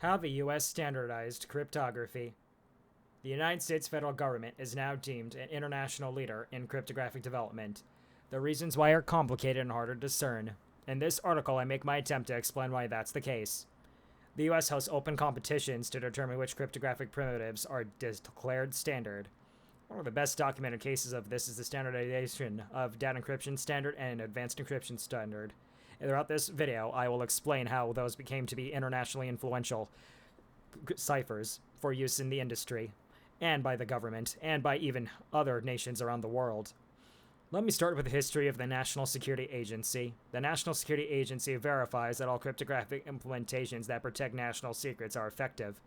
How the US Standardized Cryptography. The United States federal government is now deemed an international leader in cryptographic development. The reasons why are complicated and harder to discern. In this article, I make my attempt to explain why that's the case. The US hosts open competitions to determine which cryptographic primitives are declared standard. One of the best documented cases of this is the standardization of data encryption standard and advanced encryption standard. And throughout this video, I will explain how those became to be internationally influential ciphers for use in the industry, and by the government, and by even other nations around the world. Let me start with the history of the National Security Agency. The National Security Agency verifies that all cryptographic implementations that protect national secrets are effective.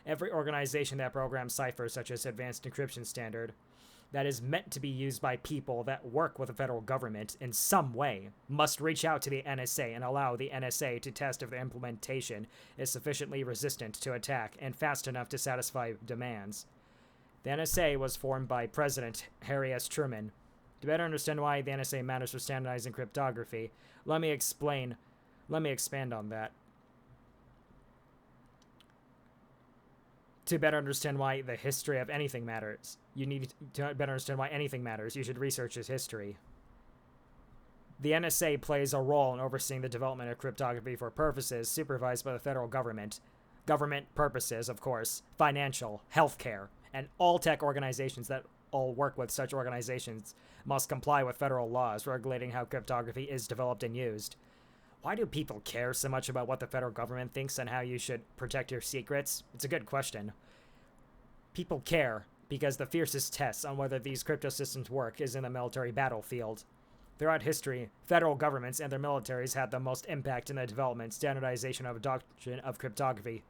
Every organization that programs ciphers such as Advanced Encryption Standard that is meant to be used by people that work with the federal government in some way must reach out to the NSA and allow the NSA to test if the implementation is sufficiently resistant to attack and fast enough to satisfy demands. The NSA was formed by President Harry S. Truman. To better understand why the NSA matters for standardizing cryptography, let me expand on that. To better understand why the history of anything matters, you need to better understand why anything matters, you should research its history. The NSA plays a role in overseeing the development of cryptography for purposes supervised by the federal government. Government purposes, of course, financial, healthcare, and all tech organizations that all work with such organizations must comply with federal laws regulating how cryptography is developed and used. Why do people care so much about what the federal government thinks and how you should protect your secrets? It's a good question. People care because the fiercest test on whether these cryptosystems work is in the military battlefield. Throughout history, federal governments and their militaries had the most impact in the development, standardization of a doctrine of cryptography.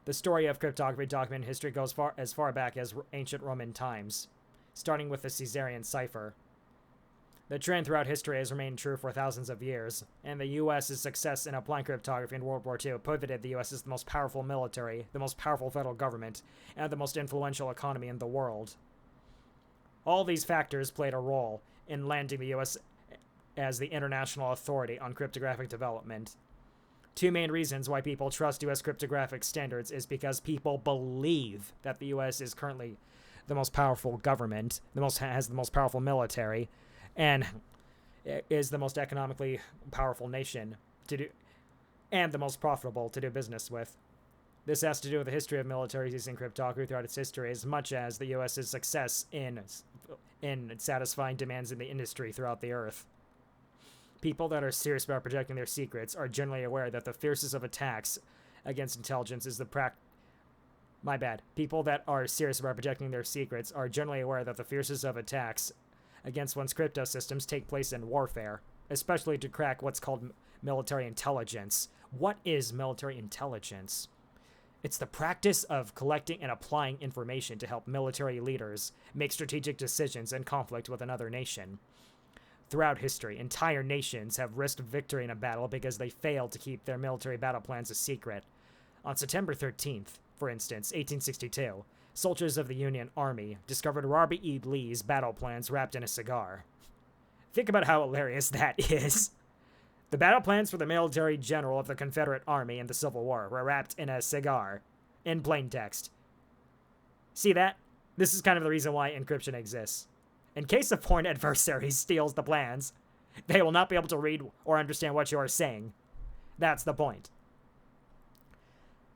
The story of cryptography documented in history goes as far back as ancient Roman times, starting with the Caesarean cipher. The trend throughout history has remained true for thousands of years, and the U.S.'s success in applying cryptography in World War II pivoted the U.S. as the most powerful military, the most powerful federal government, and the most influential economy in the world. All these factors played a role in landing the U.S. as the international authority on cryptographic development. Two main reasons why people trust U.S. cryptographic standards is because people believe that the U.S. is currently the most powerful government, has the most powerful military, and is the most economically powerful nation and the most profitable to do business with. This has to do with the history of militaries using cryptography throughout its history, as much as the U.S.'s success in satisfying demands in the industry throughout the earth. People that are serious about protecting their secrets are generally aware that the fiercest of attacks against intelligence is People that are serious about protecting their secrets are generally aware that the fiercest of attacks against one's crypto systems take place in warfare, especially to crack what's called military intelligence. What is military intelligence? It's the practice of collecting and applying information to help military leaders make strategic decisions in conflict with another nation. Throughout history, entire nations have risked victory in a battle because they failed to keep their military battle plans a secret. On September 13th, for instance, 1862, soldiers of the Union Army discovered Robert E. Lee's battle plans wrapped in a cigar. Think about how hilarious that is. The battle plans for the military general of the Confederate Army in the Civil War were wrapped in a cigar, in plain text. See that? This is kind of the reason why encryption exists. In case a foreign adversary steals the plans, they will not be able to read or understand what you are saying. That's the point.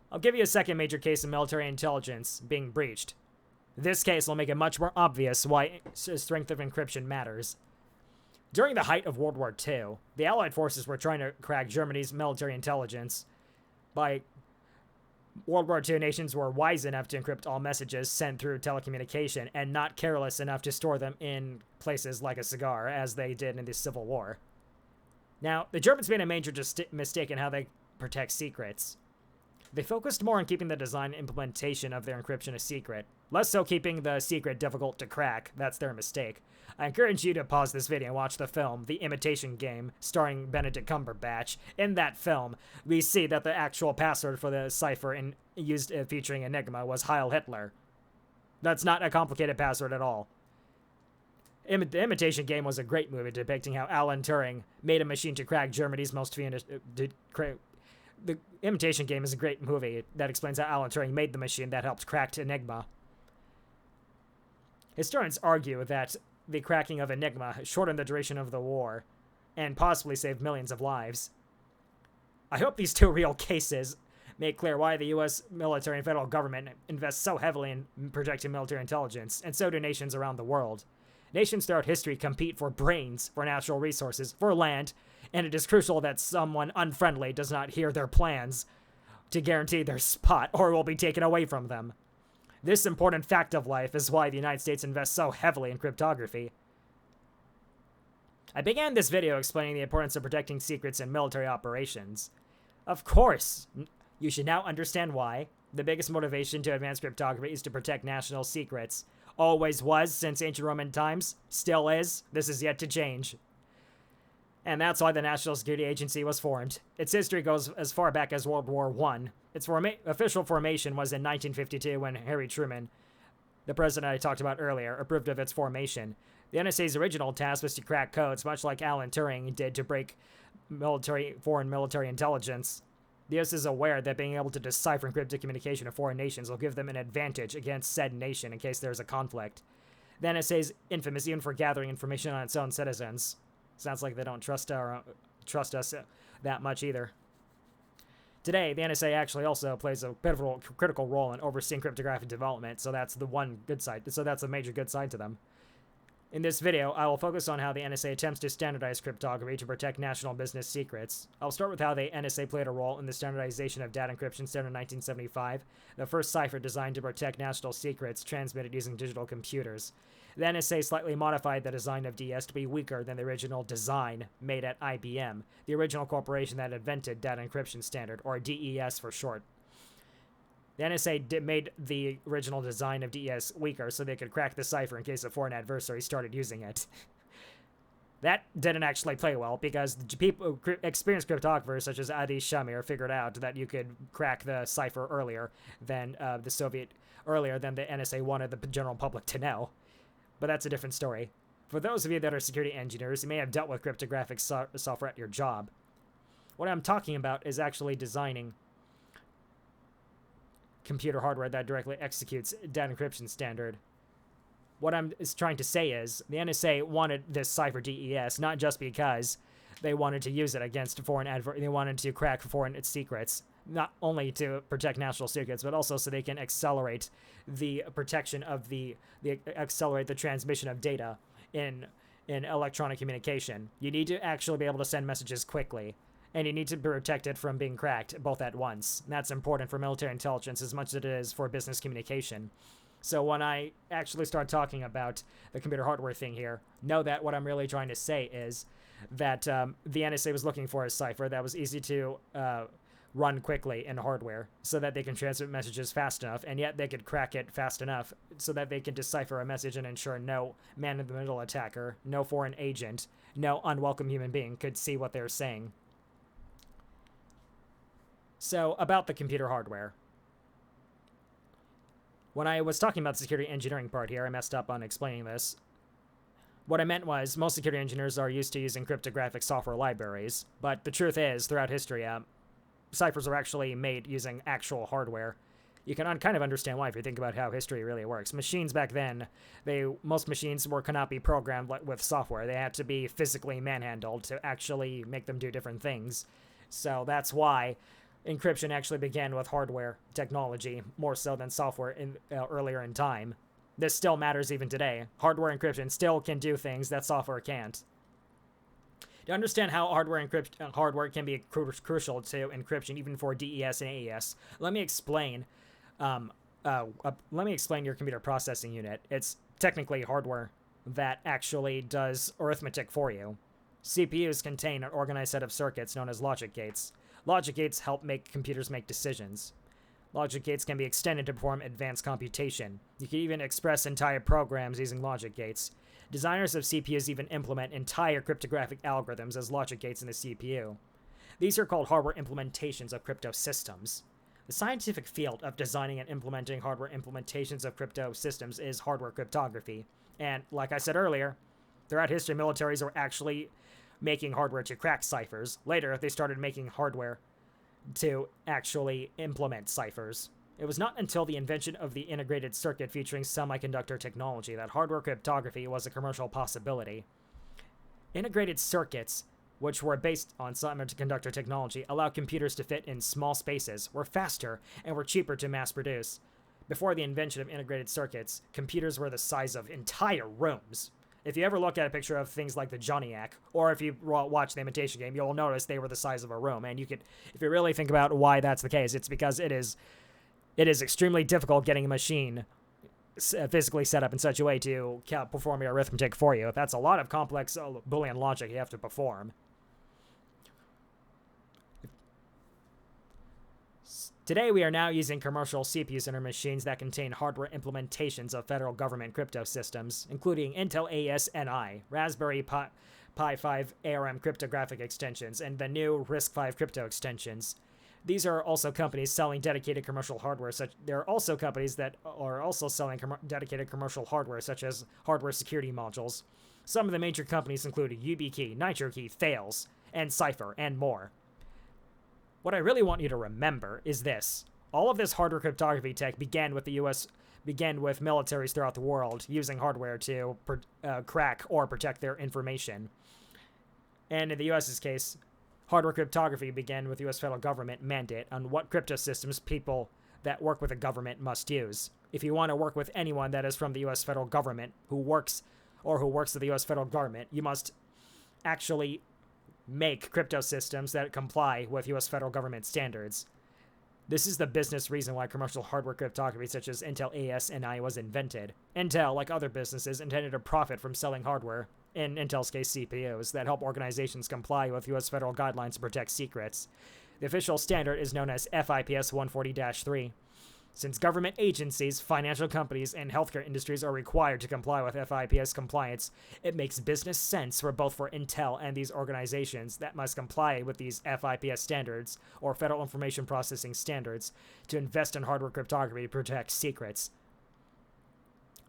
I'll give you a second major case of military intelligence being breached. This case will make it much more obvious why strength of encryption matters. During the height of World War II, the Allied forces were trying to crack Germany's military intelligence. By World War II, nations were wise enough to encrypt all messages sent through telecommunication and not careless enough to store them in places like a cigar, as they did in the Civil War. Now, the Germans made a major mistake in how they protect secrets. They focused more on keeping the design and implementation of their encryption a secret, less so keeping the secret difficult to crack. That's their mistake. I encourage you to pause this video and watch the film, The Imitation Game, starring Benedict Cumberbatch. In that film, we see that the actual password for the cipher used featuring Enigma was Heil Hitler. That's not a complicated password at all. The Imitation Game was a great movie depicting how Alan Turing made a machine to crack Germany's most The Imitation Game is a great movie that explains how Alan Turing made the machine that helped crack Enigma. Historians argue that the cracking of Enigma shortened the duration of the war and possibly saved millions of lives. I hope these two real cases make clear why the U.S. military and federal government invest so heavily in projecting military intelligence, and so do nations around the world. Nations throughout history compete for brains, for natural resources, for land, and it is crucial that someone unfriendly does not hear their plans to guarantee their spot or will be taken away from them. This important fact of life is why the United States invests so heavily in cryptography. I began this video explaining the importance of protecting secrets in military operations. Of course, you should now understand why. The biggest motivation to advance cryptography is to protect national secrets. Always was since ancient Roman times, still is. This is yet to change. And that's why the National Security Agency was formed. Its history goes as far back as World War I. Its official formation was in 1952 when Harry Truman, the president I talked about earlier, approved of its formation. The NSA's original task was to crack codes, much like Alan Turing did to break foreign military intelligence. The US is aware that being able to decipher encrypted communication of foreign nations will give them an advantage against said nation in case there's a conflict. The NSA is infamous even for gathering information on its own citizens. Sounds like they don't trust us that much either. Today, the NSA actually also plays a pivotal, critical role in overseeing cryptographic development, so that's the one good side. So that's a major good side to them. In this video, I will focus on how the NSA attempts to standardize cryptography to protect national business secrets. I'll start with how the NSA played a role in the standardization of data encryption standard in 1975, the first cipher designed to protect national secrets transmitted using digital computers. The NSA slightly modified the design of DS to be weaker than the original design made at IBM, the original corporation that invented data encryption standard, or DES for short. The NSA made the original design of DES weaker so they could crack the cipher in case a foreign adversary started using it. That didn't actually play well because experienced cryptographers such as Adi Shamir figured out that you could crack the cipher earlier than the NSA wanted the general public to know. But that's a different story. For those of you that are security engineers, you may have dealt with cryptographic software at your job. What I'm talking about is actually designing computer hardware that directly executes data encryption standard. What I'm trying to say is the NSA wanted this cipher DES not just because they wanted to use it against they wanted to crack foreign secrets, not only to protect national secrets, but also so they can accelerate the protection of accelerate the transmission of data in electronic communication. You need to actually be able to send messages quickly. And you need to be protected from being cracked both at once. And that's important for military intelligence as much as it is for business communication. So when I actually start talking about the computer hardware thing here, know that what I'm really trying to say is that the NSA was looking for a cipher that was easy to run quickly in hardware so that they can transmit messages fast enough, and yet they could crack it fast enough so that they can decipher a message and ensure no man-in-the-middle attacker, no foreign agent, no unwelcome human being could see what they're saying. So, about the computer hardware. When I was talking about the security engineering part here, I messed up on explaining this. What I meant was, most security engineers are used to using cryptographic software libraries, but the truth is, throughout history, ciphers are actually made using actual hardware. You can kind of understand why if you think about how history really works. Machines back then, most machines cannot be programmed with software. They had to be physically manhandled to actually make them do different things. So that's why encryption actually began with hardware technology, more so than software earlier in time. This still matters even today. Hardware encryption still can do things that software can't. To understand how hardware can be crucial to encryption, even for DES and AES, let me explain your computer processing unit. It's technically hardware that actually does arithmetic for you. CPUs contain an organized set of circuits known as logic gates. Logic gates help computers make decisions. Logic gates can be extended to perform advanced computation. You can even express entire programs using logic gates. Designers of CPUs even implement entire cryptographic algorithms as logic gates in the CPU. These are called hardware implementations of cryptosystems. The scientific field of designing and implementing hardware implementations of cryptosystems is hardware cryptography. And, like I said earlier, throughout history, militaries were actually making hardware to crack ciphers. Later, they started making hardware to actually implement ciphers. It was not until the invention of the integrated circuit featuring semiconductor technology that hardware cryptography was a commercial possibility. Integrated circuits, which were based on semiconductor technology, allowed computers to fit in small spaces, were faster, and were cheaper to mass produce. Before the invention of integrated circuits, computers were the size of entire rooms. If you ever look at a picture of things like the Johnny-Ack, or if you watch the Imitation Game, you'll notice they were the size of a room. And you could, if you really think about why that's the case, it's because it is extremely difficult getting a machine physically set up in such a way to perform your arithmetic for you. That's a lot of complex Boolean logic you have to perform. Today, we are now using commercial CPUs in our machines that contain hardware implementations of federal government crypto systems, including Intel AES-NI, Raspberry Pi 5 ARM cryptographic extensions, and the new RISC-V crypto extensions. These are also companies selling dedicated commercial hardware. There are also companies that are also selling dedicated commercial hardware, such as hardware security modules. Some of the major companies include YubiKey, NitroKey, Thales, and Cypher, and more. What I really want you to remember is this. All of this hardware cryptography tech began with militaries throughout the world using hardware to crack or protect their information. And in the US's case, hardware cryptography began with the US federal government mandate on what crypto systems people that work with the government must use. If you want to work with anyone that is from the US federal government who works with the US federal government, you must actually make crypto systems that comply with US federal government standards. This is the business reason why commercial hardware cryptography such as Intel AES-NI was invented. Intel, like other businesses, intended to profit from selling hardware, in Intel's case CPUs, that help organizations comply with US federal guidelines to protect secrets. The official standard is known as FIPS 140-3. Since government agencies, financial companies, and healthcare industries are required to comply with FIPS compliance, it makes business sense for Intel and these organizations that must comply with these FIPS standards, or Federal Information Processing Standards, to invest in hardware cryptography to protect secrets.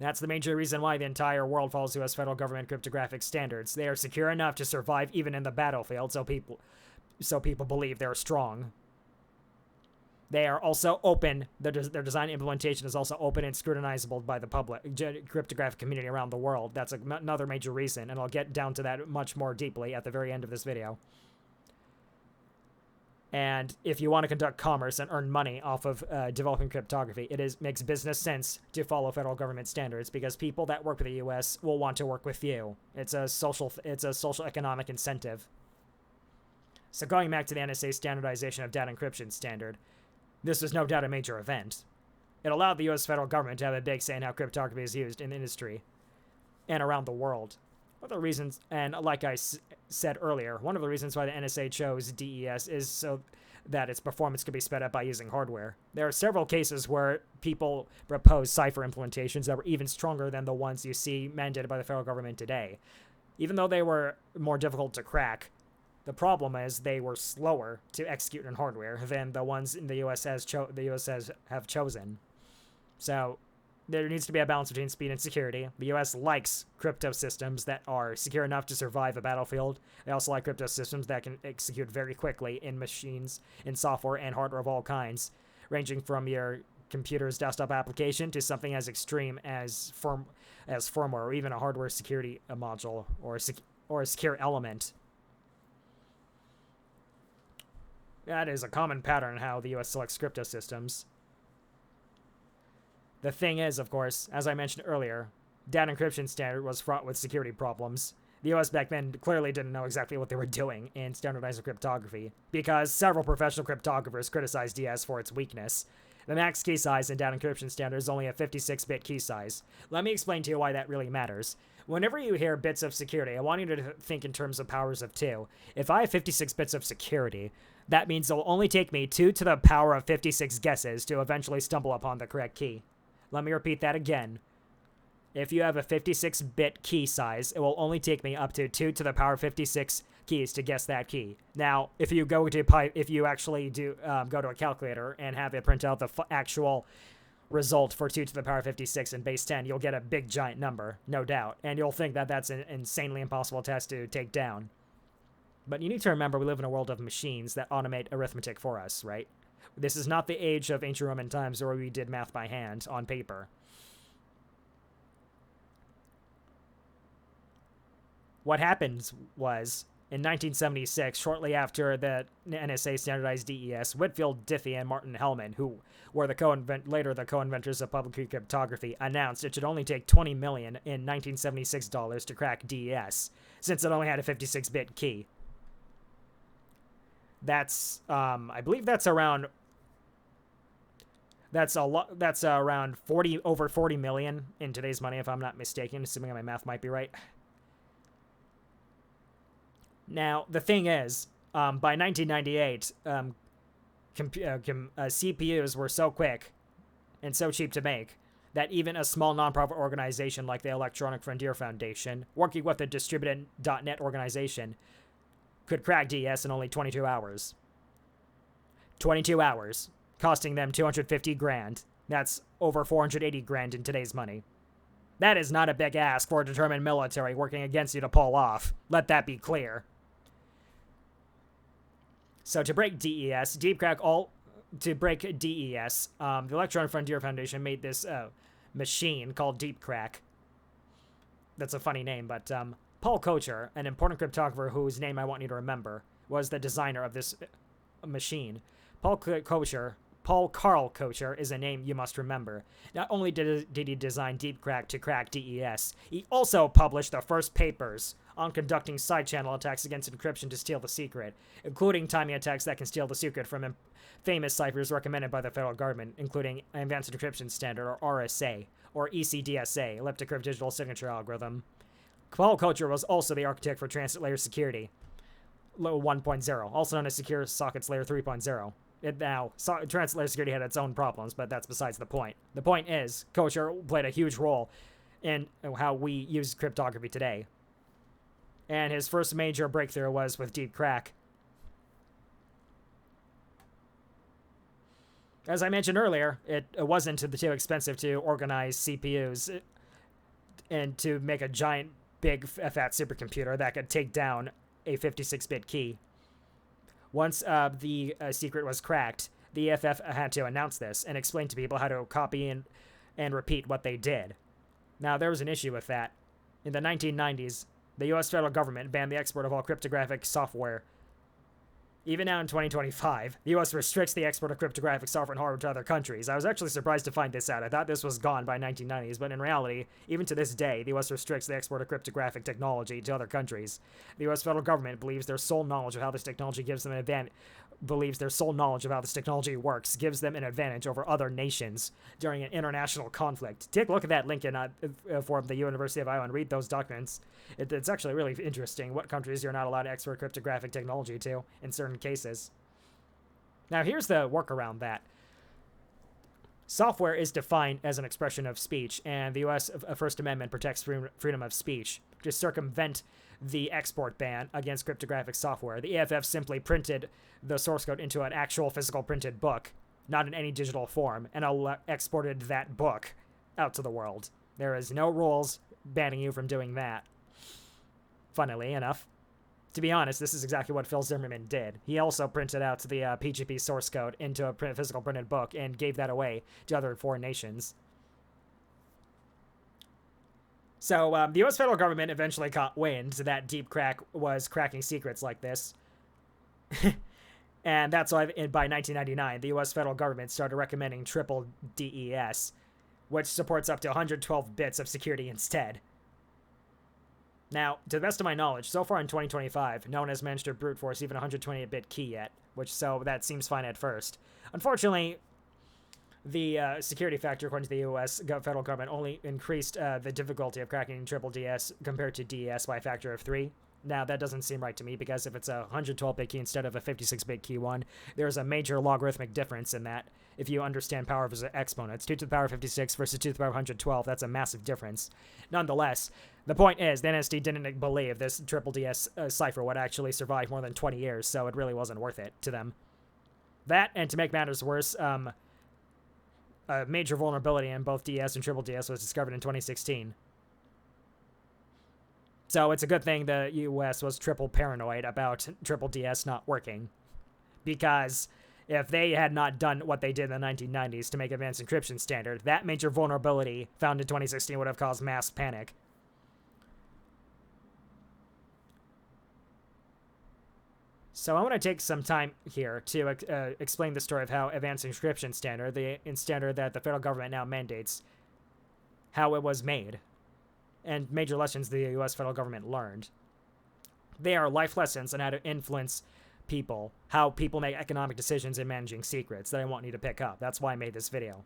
That's the major reason why the entire world follows US federal government cryptographic standards. They are secure enough to survive even in the battlefield, so people believe they're strong. They are also open. Their design implementation is also open and scrutinizable by the public, cryptographic community around the world. That's another major reason, and I'll get down to that much more deeply at the very end of this video. And if you want to conduct commerce and earn money off of developing cryptography, makes business sense to follow federal government standards, because people that work with the U.S. will want to work with you. It's a social economic incentive. So going back to the NSA standardization of data encryption standard, this was no doubt a major event. It allowed the U.S. federal government to have a big say in how cryptography is used in the industry and around the world. One of the reasons, and like I said earlier, one of the reasons why the NSA chose DES is so that its performance could be sped up by using hardware. There are several cases where people proposed cipher implementations that were even stronger than the ones you see mandated by the federal government today. Even though they were more difficult to crack, the problem is they were slower to execute in hardware than the ones in the U.S. have chosen. So there needs to be a balance between speed and security. The U.S. likes crypto systems that are secure enough to survive a battlefield. They also like crypto systems that can execute very quickly in machines, in software, and hardware of all kinds, ranging from your computer's desktop application to something as extreme as firmware, or even a hardware security module or a secure element. That is a common pattern in how the U.S. selects crypto systems. The thing is, of course, as I mentioned earlier, data encryption standard was fraught with security problems. The U.S. back then clearly didn't know exactly what they were doing in standardizing cryptography, because several professional cryptographers criticized DS for its weakness. The max key size in data encryption standard is only a 56-bit key size. Let me explain to you why that really matters. Whenever you hear bits of security, I want you to think in terms of powers of 2. If I have 56 bits of security, that means it will only take me 2 to the power of 56 guesses to eventually stumble upon the correct key. Let me repeat that again. If you have a 56-bit key size, it will only take me up to 2 to the power of 56 keys to guess that key. Now, if you actually go to a calculator and have it print out the actual result for 2 to the power of 56 and base 10, you'll get a big giant number, no doubt, and you'll think that that's an insanely impossible test to take down. But you need to remember we live in a world of machines that automate arithmetic for us, right? This is not the age of ancient Roman times where we did math by hand on paper. What happened was, in 1976, shortly after the NSA standardized DES, Whitfield Diffie and Martin Hellman, who were later the co-inventors of public key cryptography, announced it should only take $20 million in 1976 dollars to crack DES, since it only had a 56-bit key. That's, I believe that's around... That's around over 40 million in today's money, if I'm not mistaken, assuming my math might be right. Now, the thing is, by 1998, CPUs were so quick and so cheap to make that even a small nonprofit organization like the Electronic Frontier Foundation, working with a distributed .NET organization, could crack DES in only 22 hours. 22 hours, costing them 250 grand. That's over 480 grand in today's money. That is not a big ask for a determined military working against you to pull off. Let that be clear. So to break DES, the Electronic Frontier Foundation made this machine called Deep Crack. That's a funny name, but Paul Kocher, an important cryptographer whose name I want you to remember, was the designer of this machine. Carl Kocher is a name you must remember. Not only did he design Deep Crack to crack DES, he also published the first papers on conducting side-channel attacks against encryption to steal the secret, including timing attacks that can steal the secret from famous ciphers recommended by the federal government, including Advanced Encryption Standard, or RSA, or ECDSA, Elliptic Curve Digital Signature Algorithm. Paul Kocher was also the architect for Transit Layer Security 1.0, also known as Secure Sockets Layer 3.0. Transit Layer Security had its own problems, but that's besides the point. The point is, Kocher played a huge role in how we use cryptography today. And his first major breakthrough was with Deep Crack. As I mentioned earlier, it wasn't too expensive to organize CPUs and to make a giant, big, fat supercomputer that could take down a 56-bit key. Once the secret was cracked, the EFF had to announce this and explain to people how to copy and repeat what they did. Now, there was an issue with that. In the 1990s, the U.S. federal government banned the export of all cryptographic software. Even now in 2025, the U.S. restricts the export of cryptographic software and hardware to other countries. I was actually surprised to find this out. I thought this was gone by 1990s, but in reality, even to this day, the U.S. restricts the export of cryptographic technology to other countries. The U.S. federal government believes their sole knowledge of how this technology gives them an advantage. Believes their sole knowledge of how this technology works gives them an advantage over other nations during an international conflict. Take a look at that link for the University of Iowa and read those documents. It's actually really interesting what countries you're not allowed to export cryptographic technology to in certain cases. Now, here's the workaround that. Software is defined as an expression of speech, and the U.S. First Amendment protects freedom of speech. To circumvent the export ban against cryptographic software, the EFF simply printed the source code into an actual physical printed book, not in any digital form, and exported that book out to the world. There is no rules banning you from doing that. Funnily enough. To be honest, this is exactly what Phil Zimmerman did. He also printed out the PGP source code into a physical printed book and gave that away to other foreign nations. So the U.S. federal government eventually caught wind that Deep Crack was cracking secrets like this. And that's why by 1999, the U.S. federal government started recommending triple DES, which supports up to 112 bits of security instead. Now, to the best of my knowledge, so far in 2025, no one has managed to brute force even a 128-bit key yet, so that seems fine at first. Unfortunately, the security factor, according to the U.S. federal government, only increased the difficulty of cracking triple DS compared to DES by a factor of 3. Now, that doesn't seem right to me, because if it's a 112-bit key instead of a 56-bit key one, there's a major logarithmic difference in that. If you understand power versus exponents, 2 to the power of 56 versus 2 to the power of 112, that's a massive difference. Nonetheless, the point is, the NSD didn't believe this triple DS cipher would actually survive more than 20 years, so it really wasn't worth it to them. That, and to make matters worse, a major vulnerability in both DS and triple DS was discovered in 2016. So it's a good thing the US was triple paranoid about triple DS not working. Because if they had not done what they did in the 1990s to make advanced encryption standard, that major vulnerability found in 2016 would have caused mass panic. So I want to take some time here to explain the story of how advanced encryption standard, the standard that the federal government now mandates, how it was made, and major lessons the U.S. federal government learned. They are life lessons on how to influence people, how people make economic decisions in managing secrets that I want you to pick up. That's why I made this video.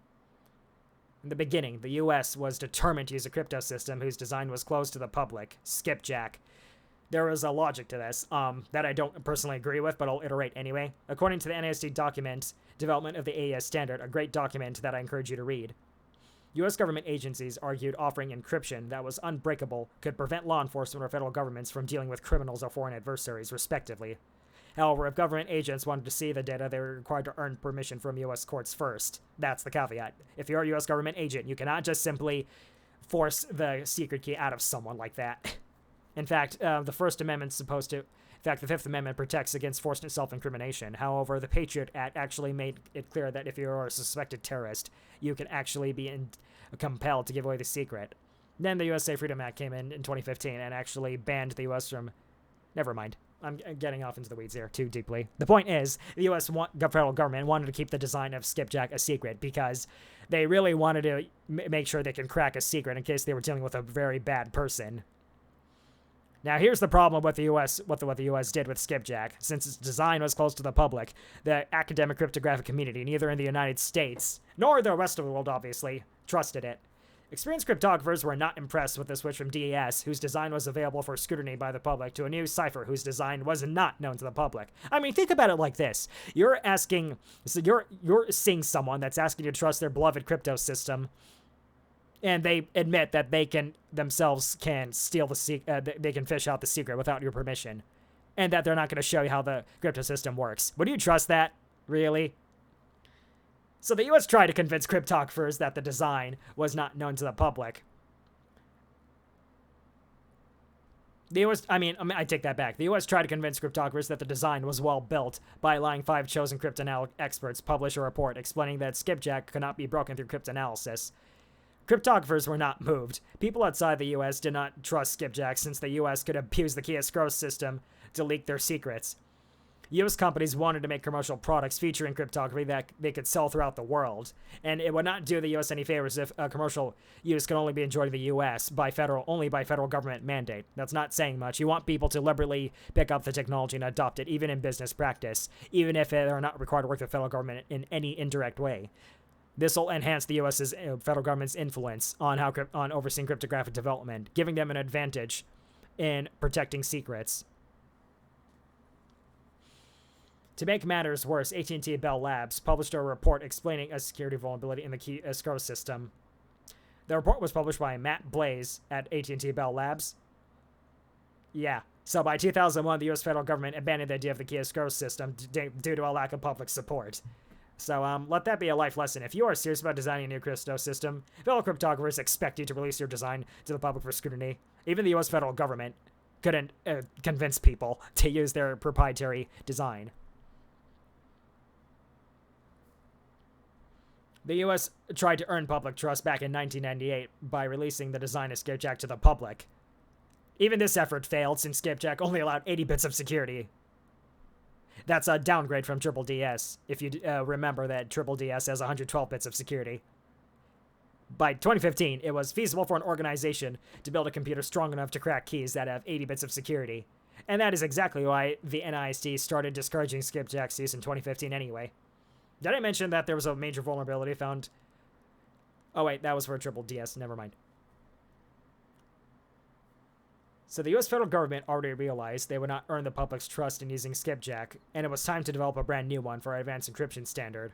In the beginning, the U.S. was determined to use a crypto system whose design was closed to the public, skipjack. There was a logic to this that I don't personally agree with, but I'll iterate anyway. According to the NIST document, Development of the AES Standard, a great document that I encourage you to read, U.S. government agencies argued offering encryption that was unbreakable could prevent law enforcement or federal governments from dealing with criminals or foreign adversaries, respectively. However, if government agents wanted to see the data, they were required to earn permission from U.S. courts first. That's the caveat. If you're a U.S. government agent, you cannot just simply force the secret key out of someone like that. In fact, the First Amendment's supposed to... In fact, the Fifth Amendment protects against forced self-incrimination. However, the Patriot Act actually made it clear that if you're a suspected terrorist, you can actually be compelled to give away the secret. Then the USA Freedom Act came in 2015 and actually banned the U.S. from... Never mind. I'm getting off into the weeds here too deeply. The point is, the U.S. federal government wanted to keep the design of skipjack a secret because they really wanted to make sure they can crack a secret in case they were dealing with a very bad person. Now, here's the problem with the U.S. what the U.S. did with skipjack. Since its design was closed to the public, the academic cryptographic community, neither in the United States nor the rest of the world, obviously, trusted it. Experienced cryptographers were not impressed with the switch from DES, whose design was available for scrutiny by the public, to a new cipher whose design was not known to the public. I mean, think about it like this. You're seeing someone that's asking you to trust their beloved crypto system, and they admit that they can themselves can steal the they can fish out the secret without your permission, and that they're not going to show you how the crypto system works. Would you trust that? Really? So the U.S. tried to convince cryptographers that the design was not known to the public. The U.S. I take that back. The U.S. tried to convince cryptographers that the design was well built by allowing 5 chosen cryptanalytic experts publish a report explaining that skipjack could not be broken through cryptanalysis. Cryptographers were not moved. People outside the U.S. did not trust skipjack since the U.S. could abuse the key-escrow system to leak their secrets. U.S. companies wanted to make commercial products featuring cryptography that they could sell throughout the world, and it would not do the U.S. any favors if commercial use could only be enjoyed in the U.S. only by federal government mandate. That's not saying much. You want people to liberally pick up the technology and adopt it, even in business practice, even if they are not required to work with the federal government in any indirect way. This will enhance the U.S.'s federal government's influence on overseeing cryptographic development, giving them an advantage in protecting secrets. To make matters worse, AT&T Bell Labs published a report explaining a security vulnerability in the key escrow system. The report was published by Matt Blaze at AT&T Bell Labs. Yeah. So by 2001, the U.S. federal government abandoned the idea of the key escrow system due to a lack of public support. So let that be a life lesson. If you are serious about designing a new crypto system, fellow cryptographers expect you to release your design to the public for scrutiny. Even the U.S. federal government couldn't convince people to use their proprietary design. The U.S. tried to earn public trust back in 1998 by releasing the design of skipjack to the public. Even this effort failed since skipjack only allowed 80 bits of security. That's a downgrade from Triple DS, if you remember that Triple DS has 112 bits of security. By 2015, it was feasible for an organization to build a computer strong enough to crack keys that have 80 bits of security. And that is exactly why the NIST started discouraging skipjack's use in 2015 anyway. Did I mention that there was a major vulnerability found? Oh wait, that was for Triple DS, never mind. So the U.S. federal government already realized they would not earn the public's trust in using skipjack, and it was time to develop a brand new one for our advanced encryption standard.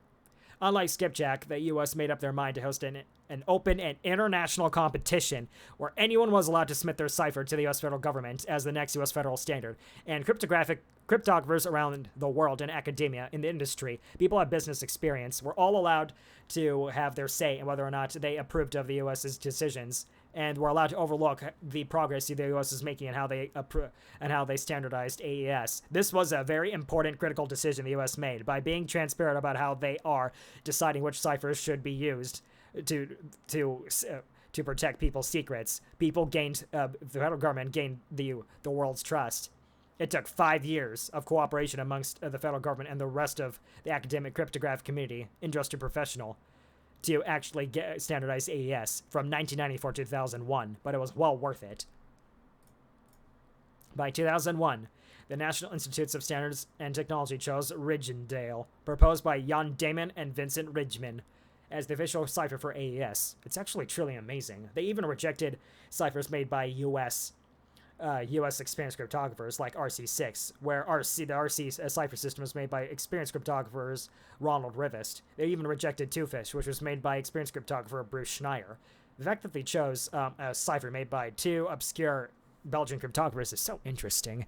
Unlike skipjack, the U.S. made up their mind to host an open and international competition where anyone was allowed to submit their cipher to the U.S. federal government as the next U.S. federal standard, and cryptographers around the world in academia, in the industry, people of business experience, were all allowed to have their say in whether or not they approved of the U.S.'s decisions and were allowed to overlook the progress the U.S. is making and how they standardized AES. This was a very important, critical decision the U.S. made by being transparent about how they are deciding which ciphers should be used to protect people's secrets. People gained the federal government gained the world's trust. It took 5 years of cooperation amongst the federal government and the rest of the academic cryptographic community, industry professional, to actually get standardized AES from 1994 to 2001, but it was well worth it. By 2001, the National Institutes of Standards and Technology chose Ridgendale, proposed by Jan Damon and Vincent Ridgman, as the official cipher for AES. It's actually truly amazing. They even rejected ciphers made by U.S. experienced cryptographers like RC6, where the RC cipher system was made by experienced cryptographers Ronald Rivest. They even rejected Twofish, which was made by experienced cryptographer Bruce Schneier. The fact that they chose a cipher made by two obscure Belgian cryptographers is so interesting.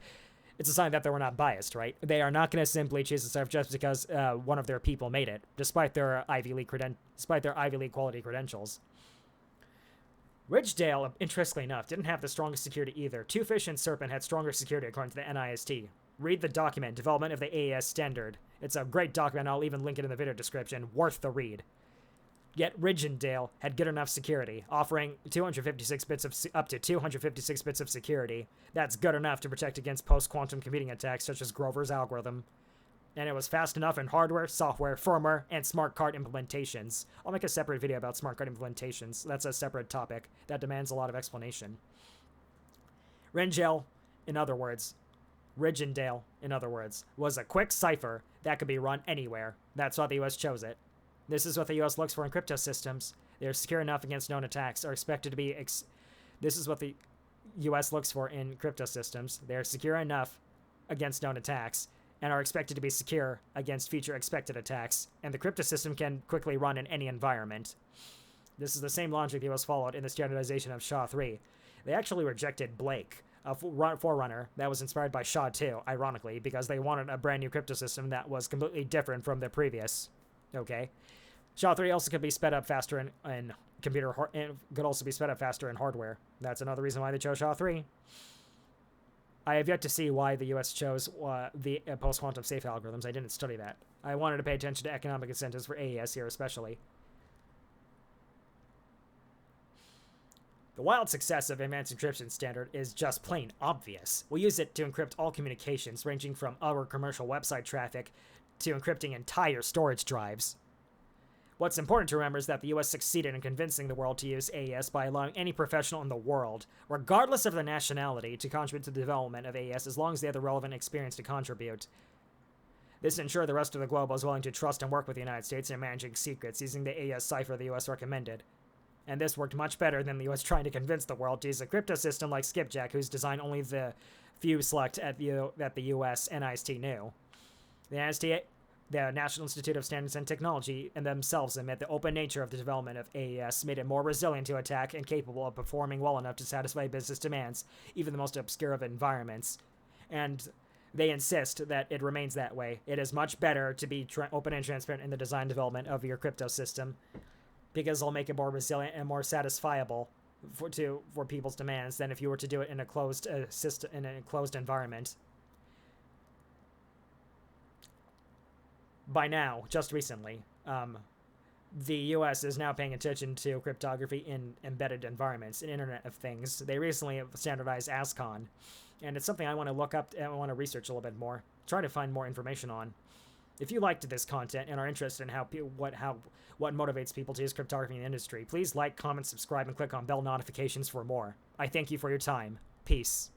It's a sign that they were not biased, right? They are not going to simply choose a cipher just because one of their people made it, despite their Ivy League quality credentials. Ridgedale, interestingly enough, didn't have the strongest security either. Twofish and Serpent had stronger security according to the NIST. Read the document, Development of the AES Standard. It's a great document, I'll even link it in the video description. Worth the read. Yet Ridgendale had good enough security, offering up to 256 bits of security. That's good enough to protect against post-quantum computing attacks such as Grover's algorithm. And it was fast enough in hardware, software, firmware, and smart card implementations. I'll make a separate video about smart card implementations. That's a separate topic that demands a lot of explanation. Ridgendale, in other words, was a quick cipher that could be run anywhere. That's why the US chose it. This is what the US looks for in cryptosystems. They are secure enough against known attacks, are expected to be This is what the US looks for in cryptosystems. They are secure enough against known attacks, and are expected to be secure against future expected attacks, and the cryptosystem can quickly run in any environment. This is the same logic the US followed in the standardization of SHA-3. They actually rejected Blake, a forerunner that was inspired by SHA-2, ironically, because they wanted a brand new cryptosystem that was completely different from the previous. Okay? SHA-3 also could be sped up faster in and could also be sped up faster in hardware. That's another reason why they chose SHA-3. I have yet to see why the U.S. chose the post-quantum safe algorithms. I didn't study that. I wanted to pay attention to economic incentives for AES here especially. The wild success of Advanced Encryption Standard is just plain obvious. We use it to encrypt all communications, ranging from our commercial website traffic to encrypting entire storage drives. What's important to remember is that the US succeeded in convincing the world to use AES by allowing any professional in the world, regardless of their nationality, to contribute to the development of AES as long as they had the relevant experience to contribute. This ensured the rest of the globe was willing to trust and work with the United States in managing secrets using the AES cipher the US recommended. And this worked much better than the US trying to convince the world to use a crypto system like Skipjack, whose design only the few select that the US NIST knew. The National Institute of Standards and Technology and themselves admit the open nature of the development of AES made it more resilient to attack and capable of performing well enough to satisfy business demands, even the most obscure of environments. And they insist that it remains that way. It is much better to be open and transparent in the design and development of your crypto system, because it'll make it more resilient and more satisfiable for people's demands than if you were to do it in a closed system, in a closed environment. By now, just recently, the US is now paying attention to cryptography in embedded environments, in Internet of Things. They recently standardized ASCON, and it's something I want to look up and I want to research a little bit more, try to find more information on. If you liked this content and are interested in what motivates people to use cryptography in the industry, please like, comment, subscribe, and click on bell notifications for more. I thank you for your time. Peace.